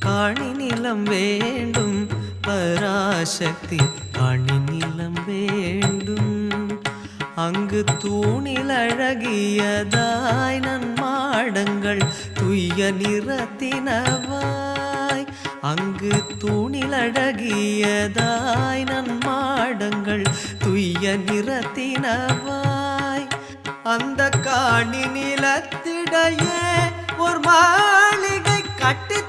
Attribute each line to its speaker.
Speaker 1: காணி நிலம் வேண்டும் பராசக்தி காணி நிலம் வேண்டும். அங்கு தூணில் அழகியதாய் நன்மாடங்கள் துய்ய நிறத்தினவாய். அங்கு தூணில் அழகியதாய் நன்மாடங்கள் துய்ய நிறத்தினவாய். அந்த காணி நிலத்திடையே ஒரு மாளிகை கட்டி